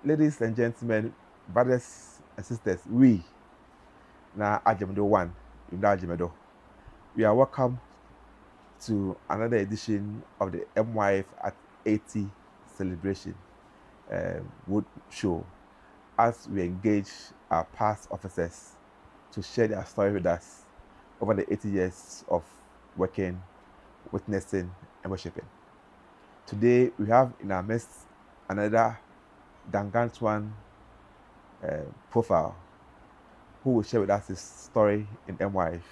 Ladies and gentlemen, brothers and sisters, we na Ajemedo one, Ajemedo. We are welcome to another edition of the MYF at 80 celebration wood show, as we engage our past officers to share their story with us over the 80 years of working, witnessing, and worshiping. Today we have in our midst another gargantuan profile who will share with us his story in MYF.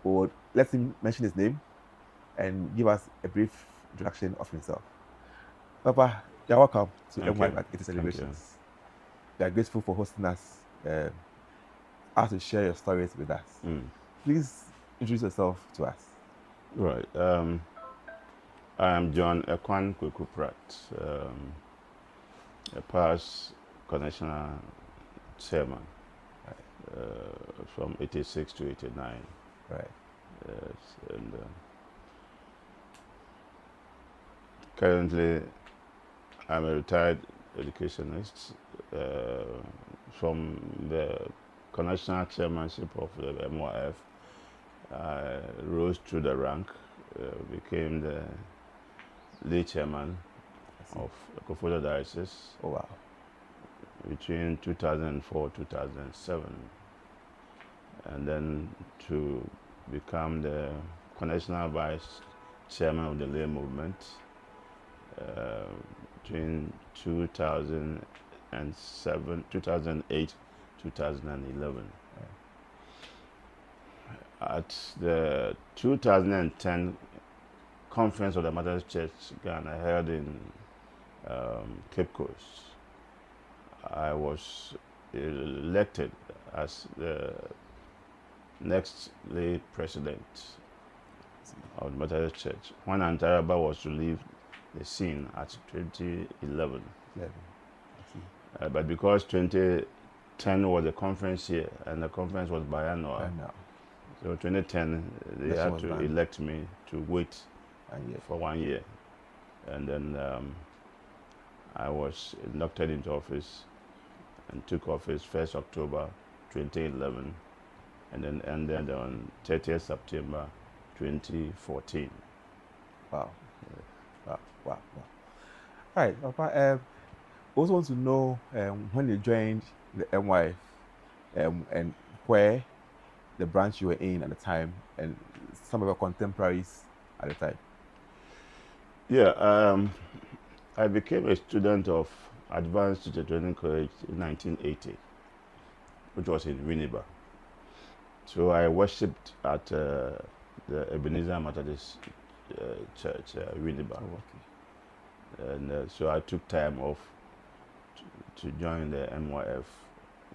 We'll let him mention his name and give us a brief introduction of himself. Papa, you're welcome to MYF at 80 celebrations. We are grateful for hosting us, asked to share your stories with us. Please introduce yourself to us. Right. I am John Ekwan Kweku-Pratt, a past conventional chairman, from 86 to 89. Right. Yes, and currently I'm a retired educationist from the conventional chairmanship of the MYF. I rose through the rank, became the lead chairman of 𝒂𝒊𝒐𝒏𝒏𝒆𝒙 diocese. Oh, wow. Between 2004 2007, and then to become the national vice chairman of the lay movement between 2008 2011. At the 2010 conference of the Methodist Church Ghana held in Cape Coast, I was elected as the next lay president of the Methodist Church when Antaraba was to leave the scene at 2011. But because 2010 was the conference year and the conference was biannual, so 2010 they had to elect me to wait for 1 year, and then I was inducted into office and took office 1st October 2011, and then ended on 30th September 2014. Wow. Wow. All right, Papa, I also want to know when you joined the MYF and where the branch you were in at the time and some of your contemporaries at the time. Yeah, I became a student of Advanced Teacher Training College in 1980, which was in Winneba. So I worshipped at the Ebenezer Methodist Church, Winneba. Oh, okay. And so I took time off to join the MYF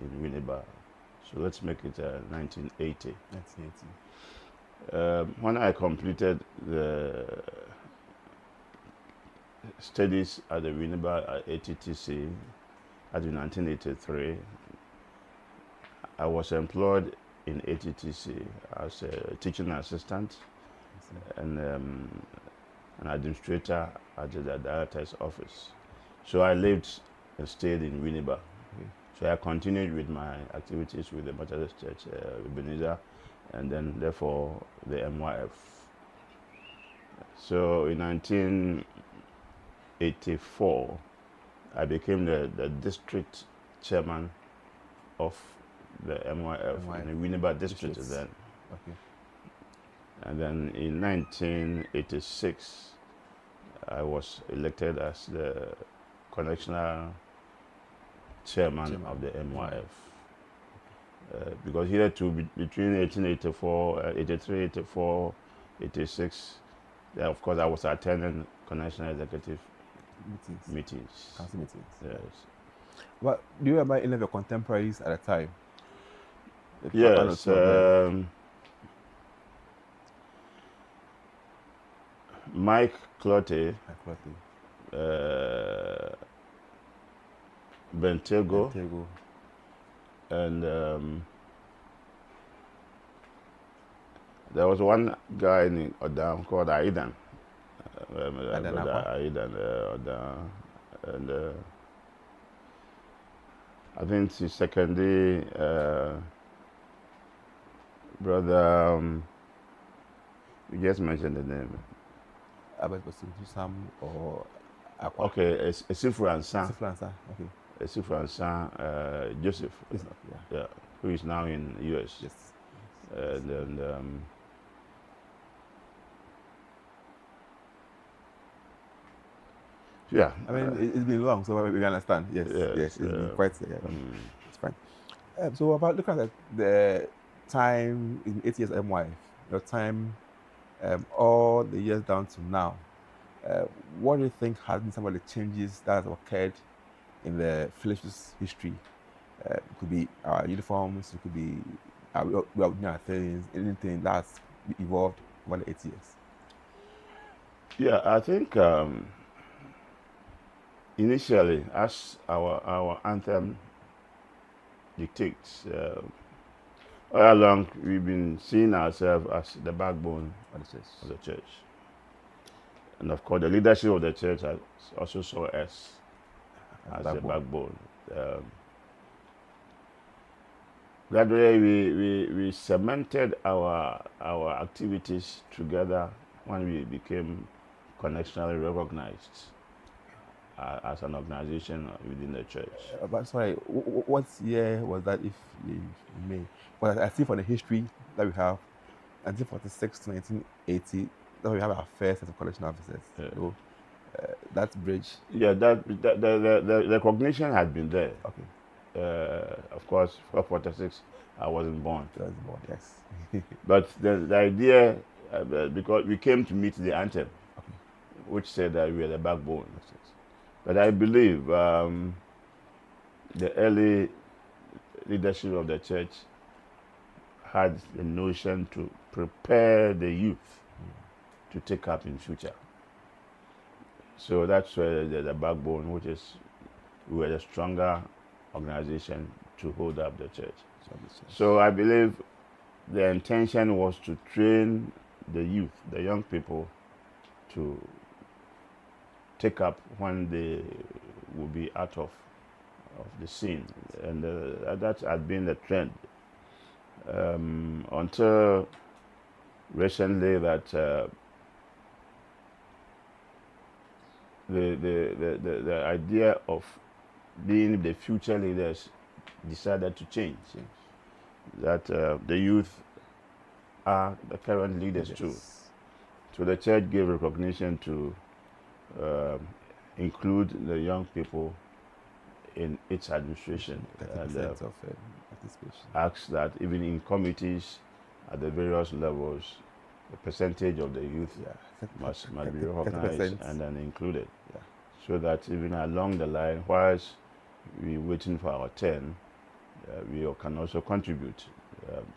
in Winneba. So let's make it 1980. 1980. When I completed the studies at the Winneba ATTC at 1983, I was employed in ATTC as a teaching assistant and an administrator at the director's office. So I lived and stayed in Winneba. So I continued with my activities with the Methodist Church, Ebenezer, and then therefore the MYF. So in 1984, I became the district chairman of the MYF in the Winneba district then. Okay. And then in 1986, I was elected as the connectional chairman of the MYF. Because here too, between 1884, 83, 84, 86, then of course I was attending connectional executive meetings. Council meetings. Yes. Well, do you remember any of your contemporaries at the time? Yes. Mike Clotte, Bentego, and there was one guy named Odam called Aidan. and I think the secondary brother, you just mentioned the name. Sam or Aqua. Okay, 𝒂𝒂💏 Okay. 𝒂𝒂💏 Joseph. Yeah, who is now in US. Yes. And yeah. I mean, it's been long, so we understand. Yes, yes, it's been quite. It's fine. So about looking at the time in 8 years MY, your time, all the years down to now, what do you think has been some of the changes that have occurred in the fellowship's history? It could be our uniforms, it could be we are doing our things, anything that's evolved over the 8 years. Yeah, I think initially, as our anthem dictates, all along we've been seeing ourselves as the backbone of the church. And of course, the leadership of the church has also saw us as the backbone. Gradually, we cemented our activities together when we became connectionally recognized as an organization within the church. But sorry, what year was that, if you may? Well, I see from the history that we have, 1946 to 1980, that we have our first set of collection officers. Yeah. So, that's bridge. Yeah, the recognition had been there. Okay. Of course, for 46, I wasn't born. I was born, yes. But the idea, because we came to meet the anthem, okay, which said that we are the backbone. But I believe the early leadership of the church had the notion to prepare the youth to take up in future. So that's where the backbone, which is we were a stronger organization to hold up the church. So I believe the intention was to train the youth, the young people, to take up when they will be out of the scene, and that had been the trend until recently. That the idea of being the future leaders decided to change. That the youth are the current leaders too. So the church gave recognition to include the young people in its administration, and asked that even in committees at the various levels, the percentage of the youth must be recognized and then included, so that even along the line, whilst we're waiting for our turn, we can also contribute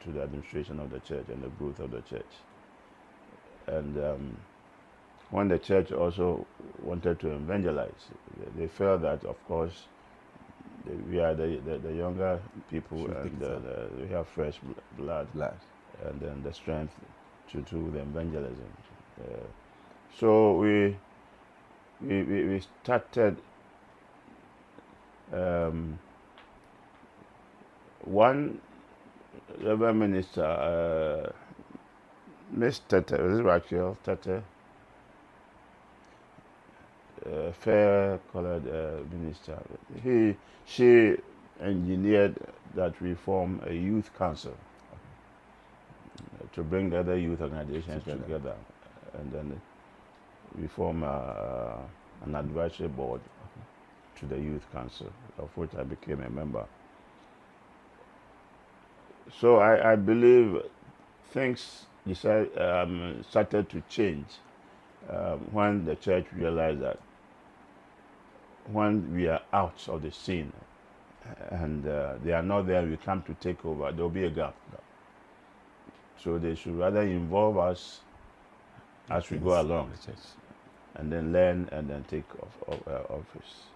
to the administration of the church and the growth of the church. And when the church also wanted to evangelize, they felt that, of course, we are the younger people, and we have fresh blood, and then the strength to do the evangelism. So we started one Reverend Minister, Miss Tete, is it Rachel Tete? Fair-colored minister. She engineered that we form a youth council to bring the other youth organizations together, and then we form an advisory board to the youth council, of which I became a member. So I believe things started to change when the church realized that when we are out of the scene and they are not there, we come to take over, there will be a gap. So they should rather involve us as we go along, and then learn and then take office.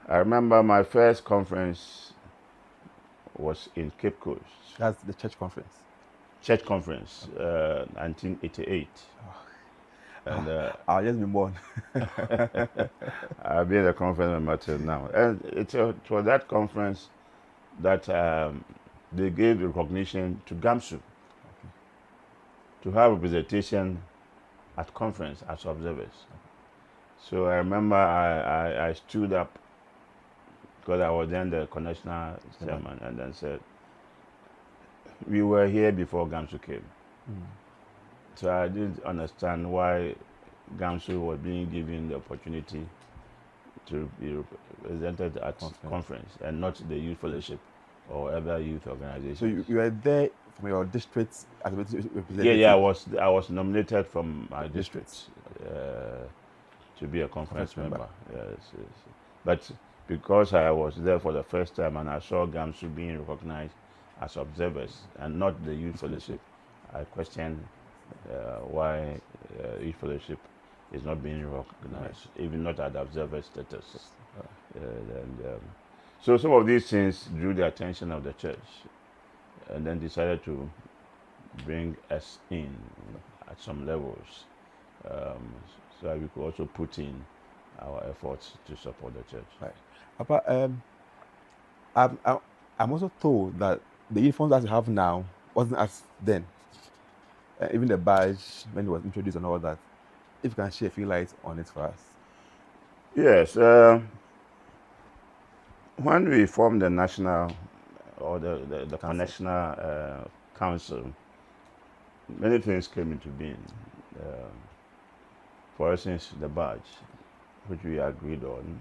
I remember my first conference was in Cape Coast. That's the church conference? Church conference, 1988. And I'll just be born. I I've been at a conference member till now. And it was that conference that they gave recognition to GAMSU to have representation at conference as observers. So I remember I stood up because I was then the national chairman and then said, we were here before GAMSU came. So I didn't understand why GAMSU was being given the opportunity to be represented at conference and not the youth fellowship or other youth organizations. So you were there from your district as a representative? Yeah, I was nominated from my district to be a conference member. Yes. But because I was there for the first time and I saw GAMSU being recognized as observers and not the youth fellowship, I questioned why youth fellowship is not being recognized, even not at observer status. So some of these things drew the attention of the church and then decided to bring us in at some levels so that we could also put in our efforts to support the church. Right. Papa, I'm also told that the uniforms that you have now wasn't as then. Even the badge, when it was introduced and all that. If you can share a few lights on it for us. Yes. When we formed the national or the national council, many things came into being. For instance, the badge, which we agreed on,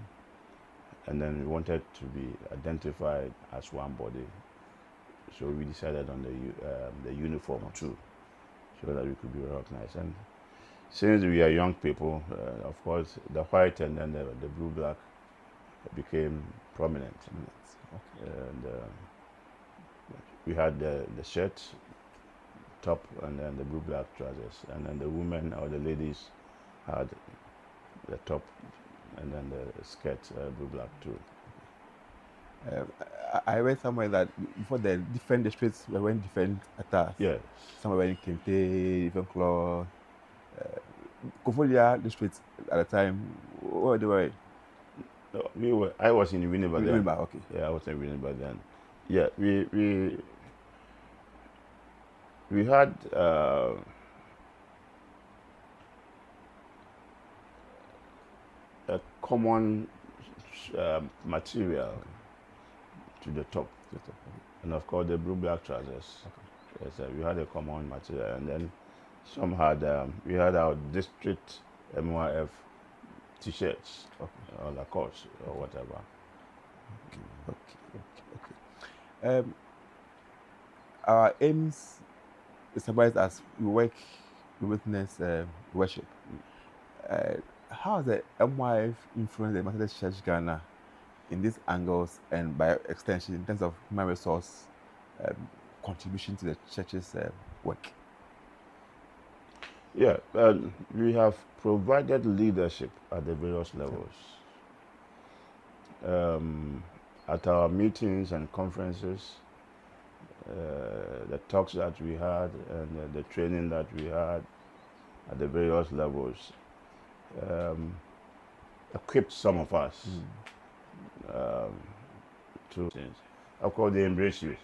and then we wanted to be identified as one body. So we decided on the uniform too, so that we could be recognized. And since we are young people, of course, the white and then the blue-black became prominent. Okay. And we had the shirt, top, and then the blue-black trousers. And then the women or the ladies had the top and then the skirt, blue-black too. I read somewhere that before the different districts were wearing different attires. Yes. Some were wearing kente, 𝒂𝒂𝒏. Kofodia district at the time, what were they wearing? No, I was in Winneba then. Okay. Yeah, I was in Winneba then. Yeah, we had a common material to the top, and of course the blue-black trousers. Okay. Yes, we had a common material, and then some had we had our district MYF T-shirts, or Lacoste or whatever. Okay. Our aims established as we work, we witness worship. How has the MYF influenced the Methodist Church Ghana in these angles and by extension in terms of human resource contribution to the church's work? Yeah, we have provided leadership at the various levels. At our meetings and conferences, the talks that we had and the training that we had at the various levels equipped some of us to things. Of course, they embrace you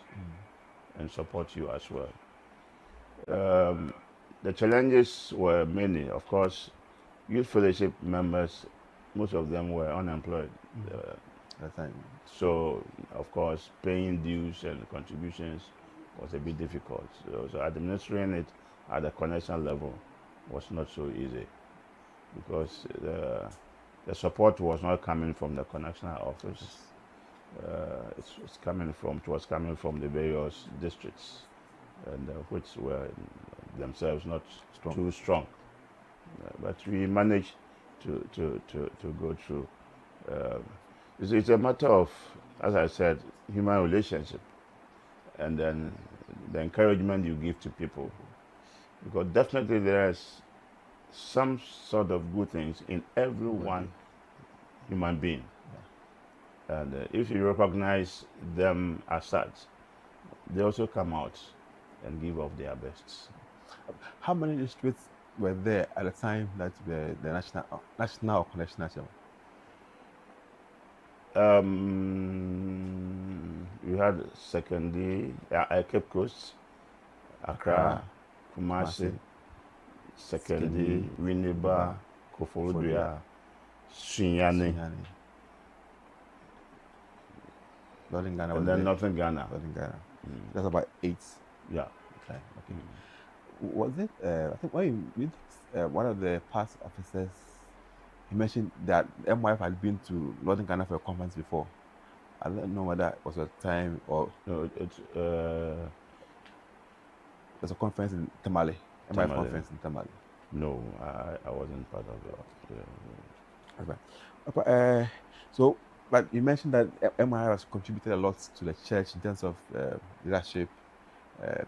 and support you as well. The challenges were many. Of course, youth fellowship members, most of them were unemployed. So, of course, paying dues and contributions was a bit difficult. So administering it at the connection level was not so easy because the support was not coming from the connectional office. It was coming from the various districts, and which were themselves not too strong. But we managed to go through. It's a matter of, as I said, human relationship, and then the encouragement you give to people. Because definitely there's some sort of good things in every one human being. And if you recognize them as such, they also come out and give of their best. How many districts were there at the time that the national or national chairman? We had secondary Cape Coast, Accra, Kumasi, secondary Winneba, Koforidua, Sunyani, Northern Ghana, and then Northern Ghana. Northern Ghana. That's about 8. Yeah. Okay. Was it? I think when you meet one of the past officers, he mentioned that MYF had been to Northern Ghana for a conference before. I don't know whether it was a time or no. There's a conference in Tamale. MYF conference in Tamale. No, I wasn't part of it. Okay. So, but you mentioned that MYF has contributed a lot to the church in terms of leadership,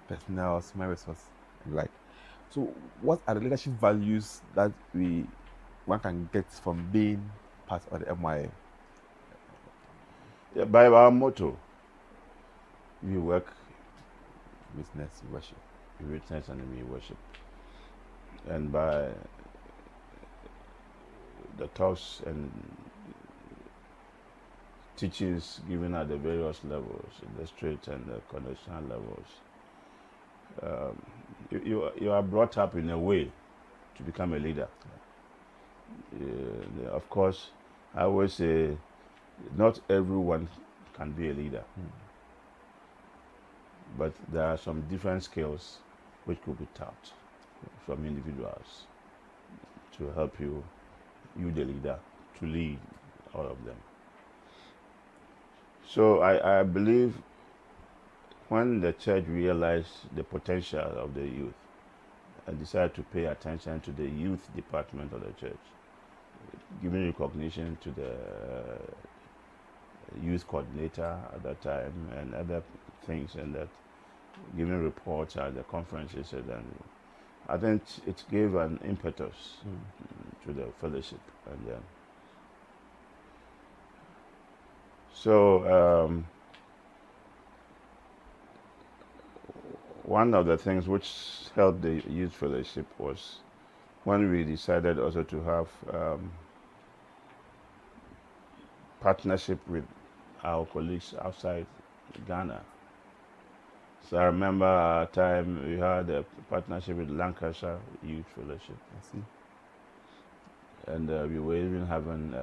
personnel, human resource, and like. So, what are the leadership values that one can get from being part of the MYF? Yeah, by our motto, we work, witness, worship. We witness and we worship. And by the talks and teachings given at the various levels, in the straight and the conditional levels, you are brought up in a way to become a leader. Of course, I always say, not everyone can be a leader, but there are some different skills which could be taught from individuals to help you, the leader, to lead all of them. So I believe when the church realized the potential of the youth and decided to pay attention to the youth department of the church, giving recognition to the youth coordinator at that time and other things, and that giving reports at the conferences, and then I think it gave an impetus to the fellowship. And then so one of the things which helped the youth fellowship was when we decided also to have partnership with our colleagues outside Ghana. So I remember a time we had a partnership with Lancashire Youth Fellowship. I see. And we were even having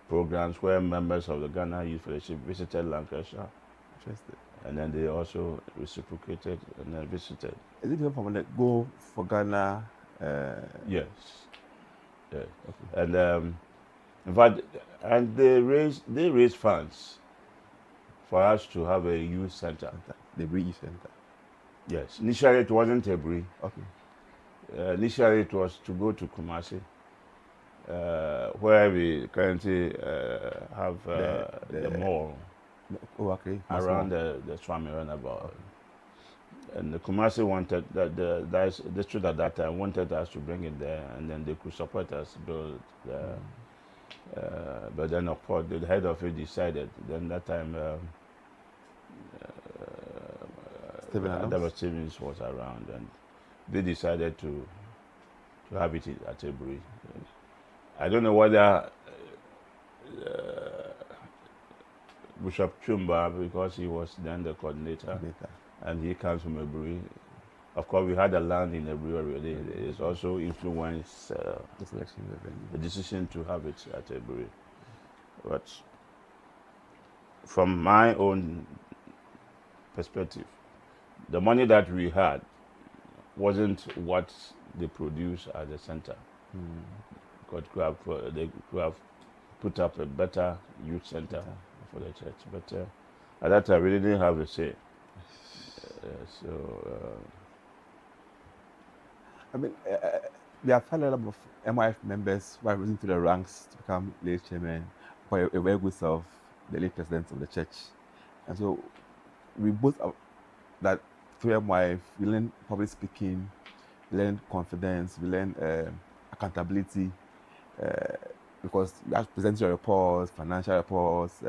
programs where members of the Ghana Youth Fellowship visited Lancashire. Interesting. And then they also reciprocated and then visited. Is it different from the Go for Ghana? Yes. Yeah. Okay. And in fact, and they raised funds for us to have a youth center. The youth center. Yes. Initially, it wasn't Ebri. Okay. Initially, it was to go to Kumasi, where we currently have the mall. Oh, okay. Around the Swami runabout. Okay. And the Kumasi wanted the district at that time wanted us to bring it there, and then they could support us build the. But then, of course, the head of it decided. Then that time, Stevens was around, and they decided to have it at Ebri. I don't know whether Bishop Chumba, because he was then the coordinator, and he comes from Ebri. Of course, we had a land in Ebri already. It's also influenced the decision to have it at Ebri. But from my own perspective, the money that we had wasn't what they produced at the center. They could have put up a better youth center for the church, but at that time we didn't have a say. I mean, there are fairly number of MYF members who are risen to the ranks to become late chairman, or a very good self, the late president of the church. And so we both are, that through MYF, we learn public speaking, we learn confidence, we learn accountability, because you have to present your reports, financial reports,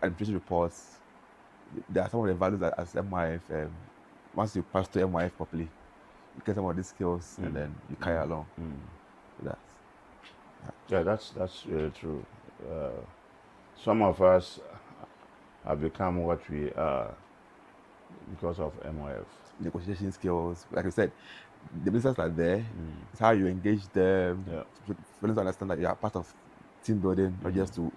administration reports. There are some of the values that as MYF, once you pass to MYF properly, you get some of these skills and then you carry along. That's really true. some of us have become what we are because of MOF. Negotiation skills, like I said, the businesses are there. It's how you engage them. Yeah. For them to understand that you are part of team building, not just to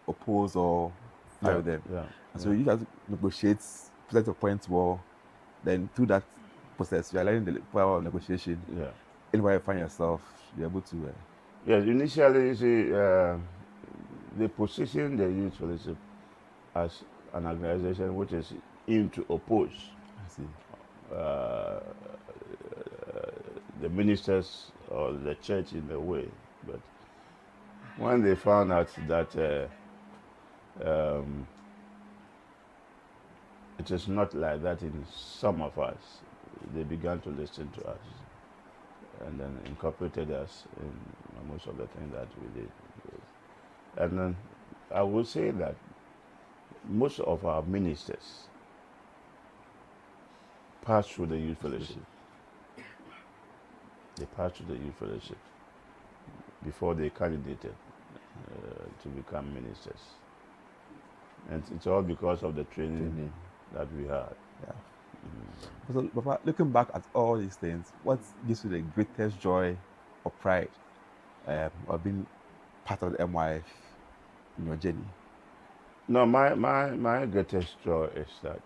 oppose or fight with them. Yeah. And so you have to negotiate, present your points well. Then through that process, you are learning the power of negotiation. Yeah. Anywhere you find yourself, you're able to. Yes, initially, you see, they position the youth fellowship as an organization which is in to oppose I see. The ministers or the church in a way. But when they found out that it is not like that in some of us, they began to listen to us and then incorporated us in most of the things that we did. And then I would say that most of our ministers passed through the youth fellowship. They passed through the youth fellowship before they candidated to become ministers. And it's all because of the training that we had. Yeah. So, Papa, looking back at all these things, what gives you the greatest joy or pride of being part of the MYF in your journey? No, my greatest joy is that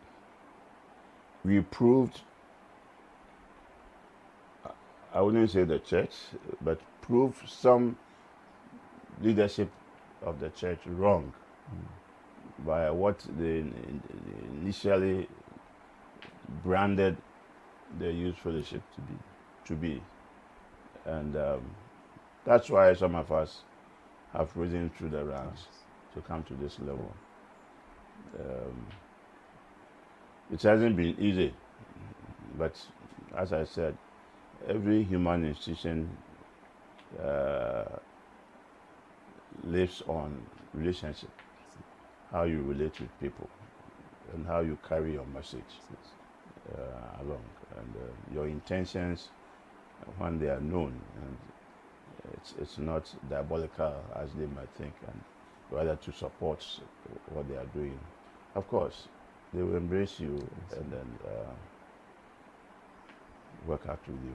we proved, I wouldn't say the church, but proved some leadership of the church wrong by what they initially branded the youth fellowship to be. And that's why some of us have risen through the ranks to come to this level. It hasn't been easy, but as I said, every human institution lives on relationship, how you relate with people, and how you carry your message along, and your intentions when they are known, and it's not diabolical as they might think, and rather to support what they are doing. Of course, they will embrace you and then work out with you.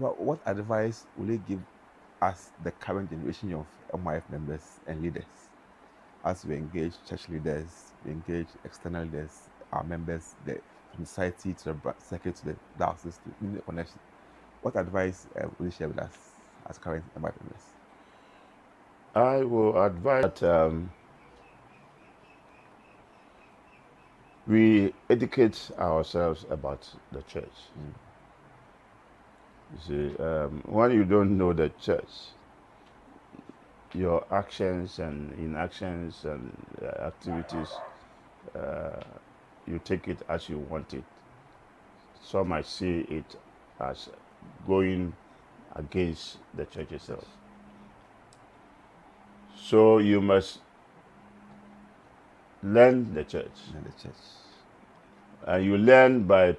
But what advice will you give us, the current generation of MYF members and leaders, as we engage church leaders, we engage external leaders, our members, from society to the circuit to the diocese, to the connection? What advice will you share with us as current MYF members? I will advise that we educate ourselves about the church. You see, when you don't know the church, your actions and inactions and activities, you take it as you want it. Some might see it as going against the church itself. So you must learn the church. And you learn by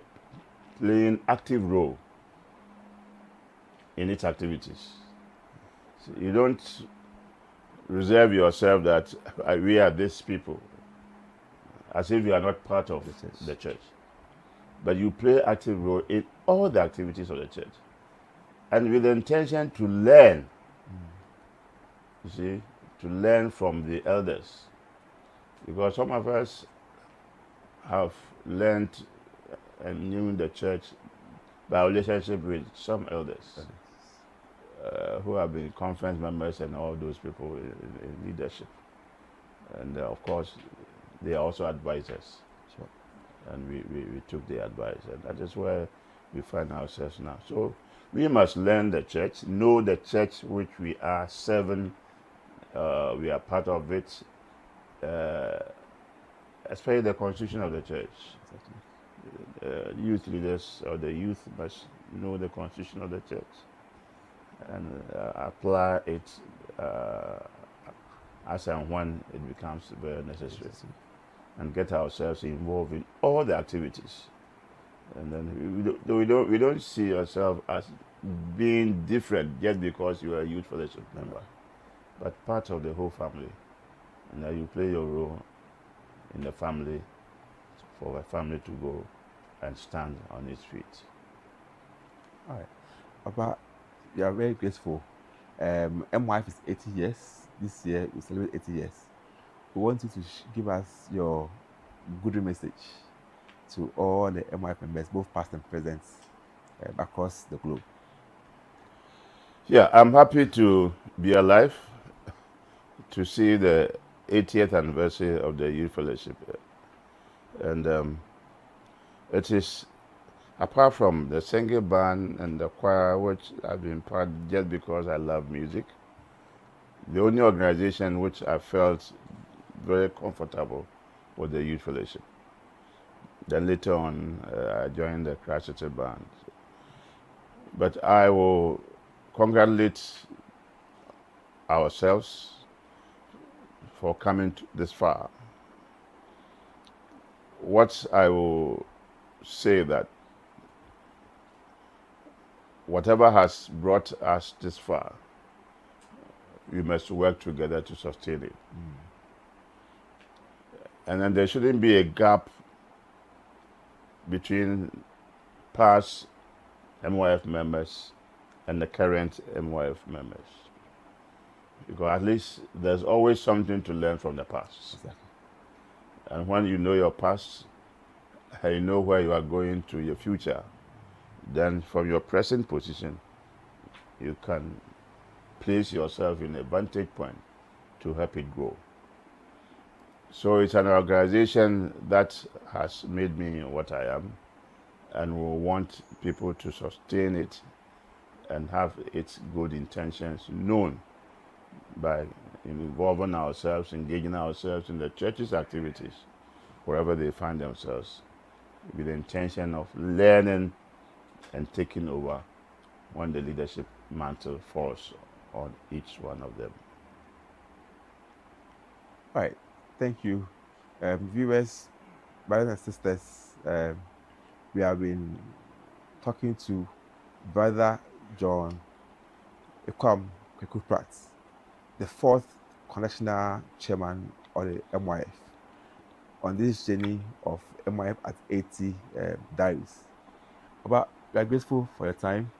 playing active role in its activities. So you don't reserve yourself that we are these people, as if you are not part of the church. But you play active role in all the activities of the church, and with the intention to learn. You see, to learn from the elders, because some of us have learned and knew the church by relationship with some elders who have been conference members and all those people in leadership. And of course, they are also advisors. Sure. And we took the advice, and that is where we find ourselves now. So we must learn the church, know the church which we are serving. We are part of it, especially the constitution of the church. Youth leaders or the youth must know the constitution of the church and apply it as and when it becomes very necessary, and get ourselves involved in all the activities. And then we don't see ourselves as being different just because you are a youth fellowship member. but part of the whole family. And that you play your role in the family for a family to go and stand on its feet. All right. Papa, we are very grateful. MYF is 80 years. This year we celebrate 80 years. We want you to give us your good message to all the MYF members, both past and present, across the globe. Yeah, I'm happy to be alive to see the 80th anniversary of the Youth Fellowship. And it is, apart from the singing band and the choir, which I've been part just because I love music, the only organization which I felt very comfortable was the Youth Fellowship. Then later on, I joined the 𝒂𝒔𝒕 band. But I will congratulate ourselves for coming this far. What I will say that whatever has brought us this far, we must work together to sustain it. And then there shouldn't be a gap between past MYF members and the current MYF members. Because at least there's always something to learn from the past. Exactly. And when you know your past and you know where you are going to your future, then from your present position, you can place yourself in a vantage point to help it grow. So it's an organization that has made me what I am, and we want people to sustain it and have its good intentions known by involving ourselves, engaging ourselves in the church's activities, wherever they find themselves, with the intention of learning and taking over when the leadership mantle falls on each one of them. All right. Thank you. Viewers, brothers and sisters, we have been talking to Brother John 𝒂𝒂𝒏, the 4th Congressional Chairman of the MYF, on this journey of MYF at 80 diaries. But we are grateful for your time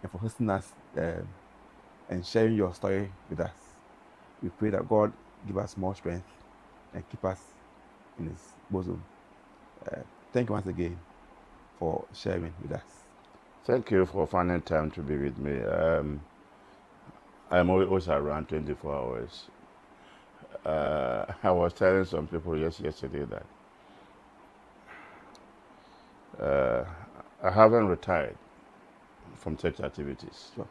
and for hosting us and sharing your story with us. We pray that God give us more strength and keep us in His bosom. Thank you once again for sharing with us. Thank you for finding time to be with me. I'm always around 24 hours. I was telling some people yesterday that I haven't retired from church activities. Sure.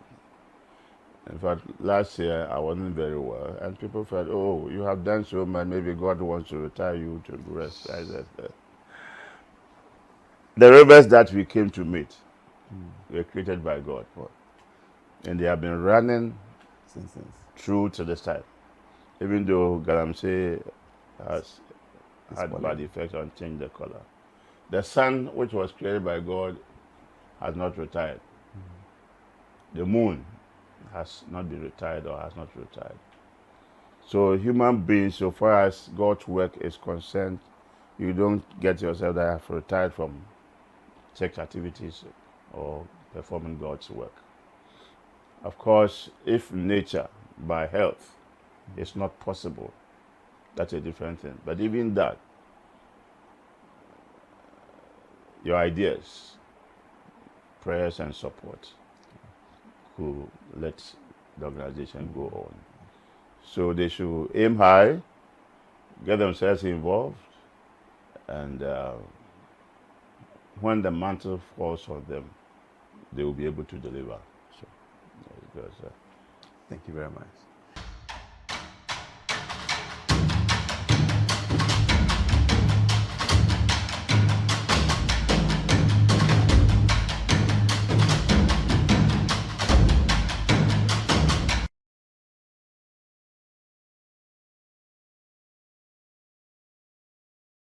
In fact, last year I wasn't very well, and people felt, oh, you have done so much, maybe God wants to retire you to rest. I said, the rivers that we came to meet were created by God, and they have been running Since. through to this time. Even though Galamsey has had color. bad effects on changing the color. The sun, which was created by God, has not retired. The moon has not been retired or has not retired. So human beings, so far as God's work is concerned, you don't get yourself that have retired from church activities or performing God's work. Of course, if nature, by health, is not possible, that's a different thing. But even that, your ideas, prayers and support could let the organization go on. So they should aim high, get themselves involved, and when the mantle falls on them, they will be able to deliver. So, Thank you very much.